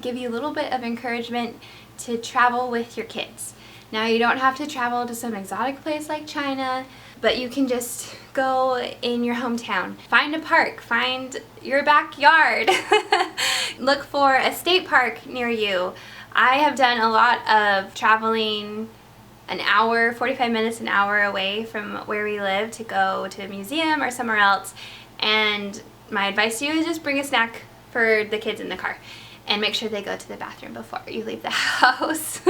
give you a little bit of encouragement to travel with your kids. Now, you don't have to travel to some exotic place like China, but you can just go in your hometown. Find a park, find your backyard. Look for a state park near you. I have done a lot of traveling an hour, 45 minutes, an hour away from where we live to go to a museum or somewhere else. And my advice to you is just bring a snack for the kids in the car and make sure they go to the bathroom before you leave the house.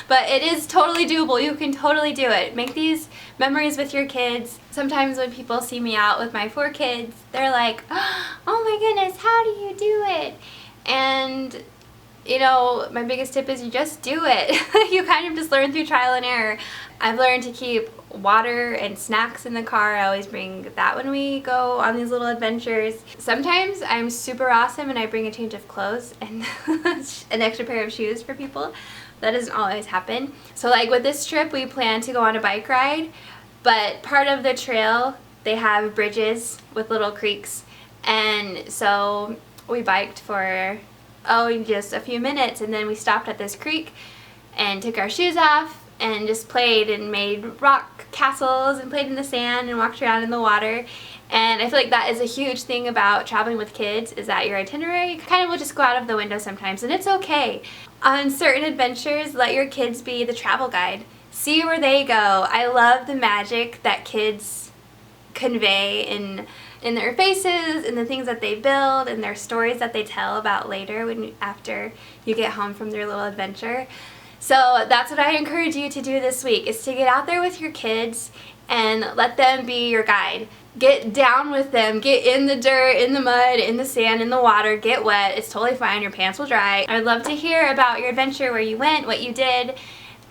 But it is totally doable. You can totally do it. Make these memories with your kids. Sometimes when people see me out with my 4 kids, they're like, oh my goodness, how do you do it? And you know, my biggest tip is you just do it. You kind of just learn through trial and error. I've learned to keep water and snacks in the car. I always bring that when we go on these little adventures. Sometimes I'm super awesome and I bring a change of clothes and an extra pair of shoes for people. That doesn't always happen. So like with this trip, we plan to go on a bike ride, but part of the trail, they have bridges with little creeks. And so we biked for just a few minutes, and then we stopped at this creek and took our shoes off and just played and made rock castles and played in the sand and walked around in the water. And I feel like that is a huge thing about traveling with kids, is that your itinerary kind of will just go out of the window sometimes, and it's okay. On certain adventures, let your kids be the travel guide. See where they go. I love the magic that kids convey in their faces, and the things that they build, and their stories that they tell about later after you get home from their little adventure. So that's what I encourage you to do this week, is to get out there with your kids and let them be your guide. Get down with them. Get in the dirt, in the mud, in the sand, in the water. Get wet. It's totally fine. Your pants will dry. I'd love to hear about your adventure, where you went, what you did.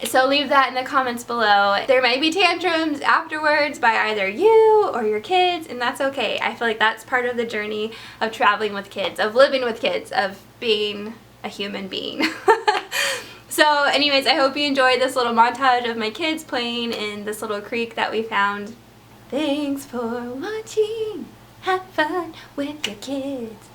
So leave that in the comments below. There might be tantrums afterwards by either you or your kids, and that's okay. I feel like that's part of the journey of traveling with kids, of living with kids, of being a human being. So anyways, I hope you enjoyed this little montage of my kids playing in this little creek that we found. Thanks for watching. Have fun with your kids.